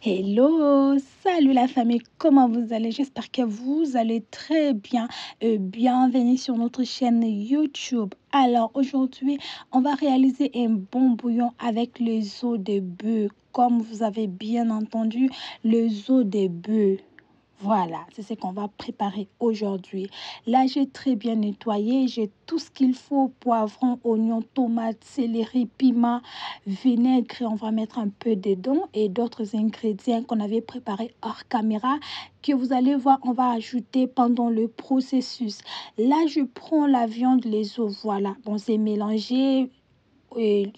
Hello, salut la famille, comment vous allez? J'espère que vous allez très bien. Bienvenue sur notre chaîne YouTube. Alors aujourd'hui, on va réaliser un bon bouillon avec les os de bœuf. Comme vous avez bien entendu, les os de bœuf. Voilà, c'est ce qu'on va préparer aujourd'hui. Là, j'ai très bien nettoyé. J'ai tout ce qu'il faut. Poivron, oignons, tomates, céleri, piment, vinaigre. On va mettre un peu dedans et d'autres ingrédients qu'on avait préparés hors caméra que vous allez voir, on va ajouter pendant le processus. Là, je prends la viande, les os. Voilà, bon, c'est mélangé.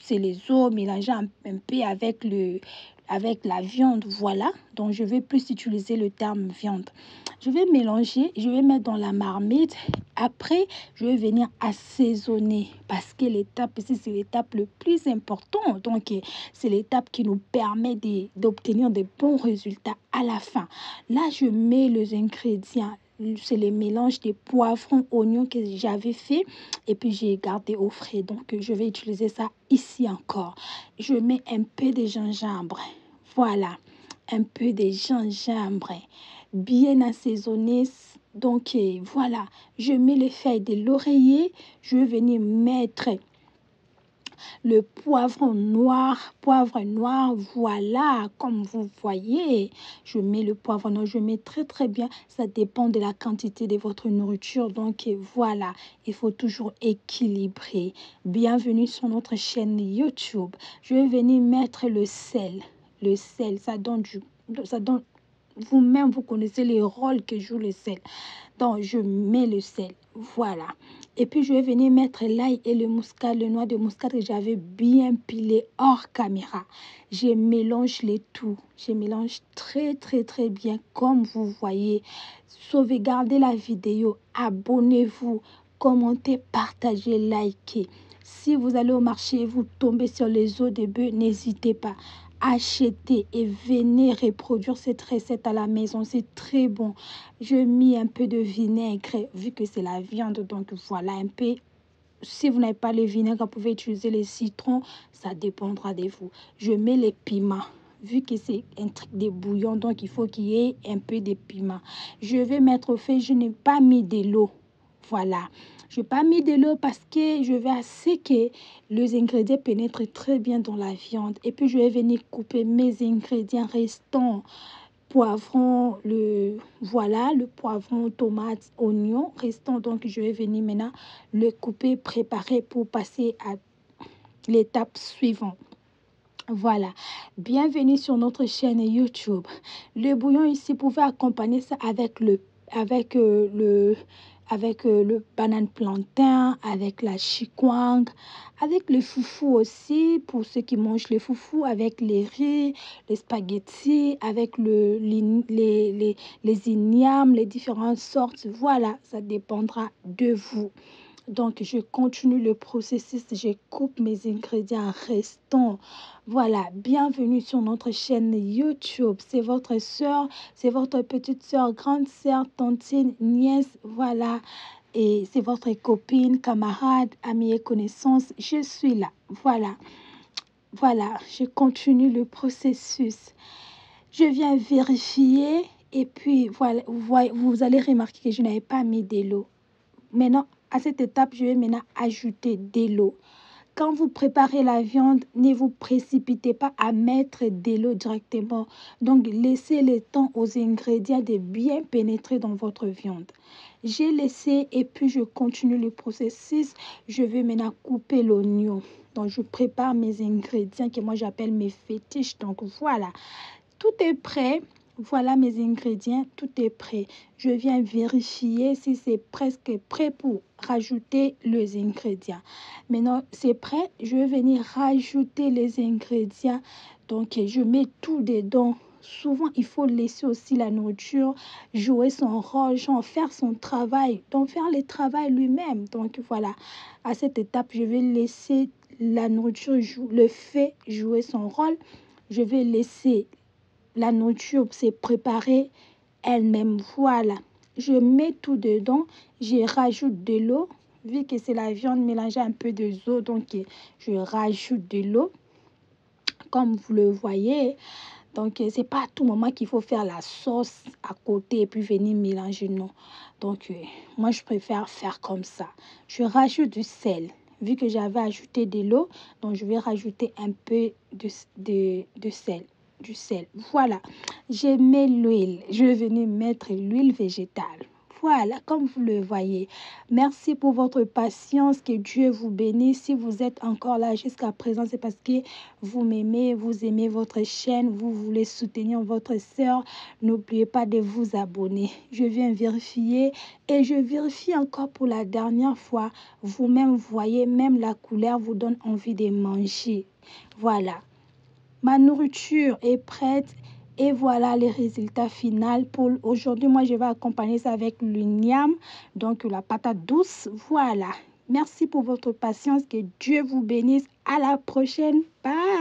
C'est les os mélangés un peu avec la viande, voilà. Donc, je vais plus utiliser le terme viande. Je vais mélanger, je vais mettre dans la marmite. Après, je vais venir assaisonner parce que l'étape ici, c'est l'étape le plus importante. Donc, c'est l'étape qui nous permet d'obtenir de bons résultats à la fin. Là, je mets les ingrédients. C'est le mélange des poivrons, oignons que j'avais fait et puis j'ai gardé au frais. Donc, je vais utiliser ça ici encore. Je mets un peu de gingembre. Voilà, un peu de gingembre bien assaisonné. Donc, voilà, je mets les feuilles de l'oreiller. Je vais venir mettre le poivre noir, voilà, comme vous voyez, je mets le poivre noir, je mets très très bien, ça dépend de la quantité de votre nourriture, donc voilà, il faut toujours équilibrer. Bienvenue sur notre chaîne YouTube. Je vais venir mettre le sel, ça donne, vous-même, vous connaissez les rôles que joue le sel. Donc, je mets le sel. Voilà. Et puis, je vais venir mettre l'ail et le muscade, le noix de muscade que j'avais bien pilé hors caméra. Je mélange les tout. Je mélange très, très, très bien comme vous voyez. Sauvegardez la vidéo. Abonnez-vous. Commentez, partagez, likez. Si vous allez au marché et vous tombez sur les os de bœuf, n'hésitez pas. Achetez et venez reproduire cette recette à la maison. C'est très bon. Je mis un peu de vinaigre vu que c'est la viande. Donc voilà un peu. Si vous n'avez pas le vinaigre, vous pouvez utiliser les citrons. Ça dépendra de vous. Je mets les piments. Vu que c'est un truc de bouillon, donc il faut qu'il y ait un peu de piment. Je vais mettre au feu. Je n'ai pas mis de l'eau. Voilà. Je n'ai pas mis de l'eau parce que je vais assez que les ingrédients pénètrent très bien dans la viande. Et puis, je vais venir couper mes ingrédients restants. Poivron, voilà, le poivron, tomate, oignon restant. Donc, je vais venir maintenant le couper, préparer pour passer à l'étape suivante. Voilà, bienvenue sur notre chaîne YouTube. Le bouillon ici, vous pouvez accompagner ça avec le banane plantain, avec la chikwang, avec le foufou aussi, pour ceux qui mangent le foufou, avec les riz, les spaghettis, avec les ignames, les différentes sortes. Voilà, ça dépendra de vous. Donc, je continue le processus, je coupe mes ingrédients restants. Voilà, bienvenue sur notre chaîne YouTube. C'est votre soeur, c'est votre petite soeur, grande soeur, tantine, nièce, voilà. Et c'est votre copine, camarade, amie et connaissance. Je suis là, voilà. Voilà, je continue le processus. Je viens vérifier et puis voilà, vous allez remarquer que je n'avais pas mis de l'eau. Maintenant, à cette étape, je vais maintenant ajouter de l'eau. Quand vous préparez la viande, ne vous précipitez pas à mettre de l'eau directement. Donc, laissez le temps aux ingrédients de bien pénétrer dans votre viande. J'ai laissé et puis je continue le processus. Je vais maintenant couper l'oignon. Donc, je prépare mes ingrédients que moi j'appelle mes fétiches. Donc, voilà. Tout est prêt. Voilà mes ingrédients, tout est prêt. Je viens vérifier si c'est presque prêt pour rajouter les ingrédients. Maintenant, c'est prêt. Je vais venir rajouter les ingrédients. Donc, je mets tout dedans. Souvent, il faut laisser aussi la nourriture jouer son rôle, genre faire son travail, donc faire le travail lui-même. Donc, voilà, à cette étape, je vais laisser la nourriture, le fait jouer son rôle. Je vais laisser la nourriture s'est préparée elle-même. Voilà, je mets tout dedans, je rajoute de l'eau. Vu que c'est la viande mélangée un peu de eau, donc je rajoute de l'eau, comme vous le voyez. Donc, c'est pas à tout moment qu'il faut faire la sauce à côté et puis venir mélanger, non. Donc, moi, je préfère faire comme ça. Je rajoute du sel. Vu que j'avais ajouté de l'eau, donc je vais rajouter un peu de sel. Du sel. Voilà. J'ai mis l'huile. Je vais venir mettre l'huile végétale. Voilà, comme vous le voyez. Merci pour votre patience. Que Dieu vous bénisse. Si vous êtes encore là jusqu'à présent, c'est parce que vous m'aimez, vous aimez votre chaîne, vous voulez soutenir votre sœur. N'oubliez pas de vous abonner. Je viens vérifier et je vérifie encore pour la dernière fois. Vous-même voyez, même la couleur vous donne envie de manger. Voilà. Ma nourriture est prête et voilà les résultats finaux. Pour aujourd'hui, moi, je vais accompagner ça avec le niam, donc la patate douce. Voilà. Merci pour votre patience. Que Dieu vous bénisse. À la prochaine. Bye.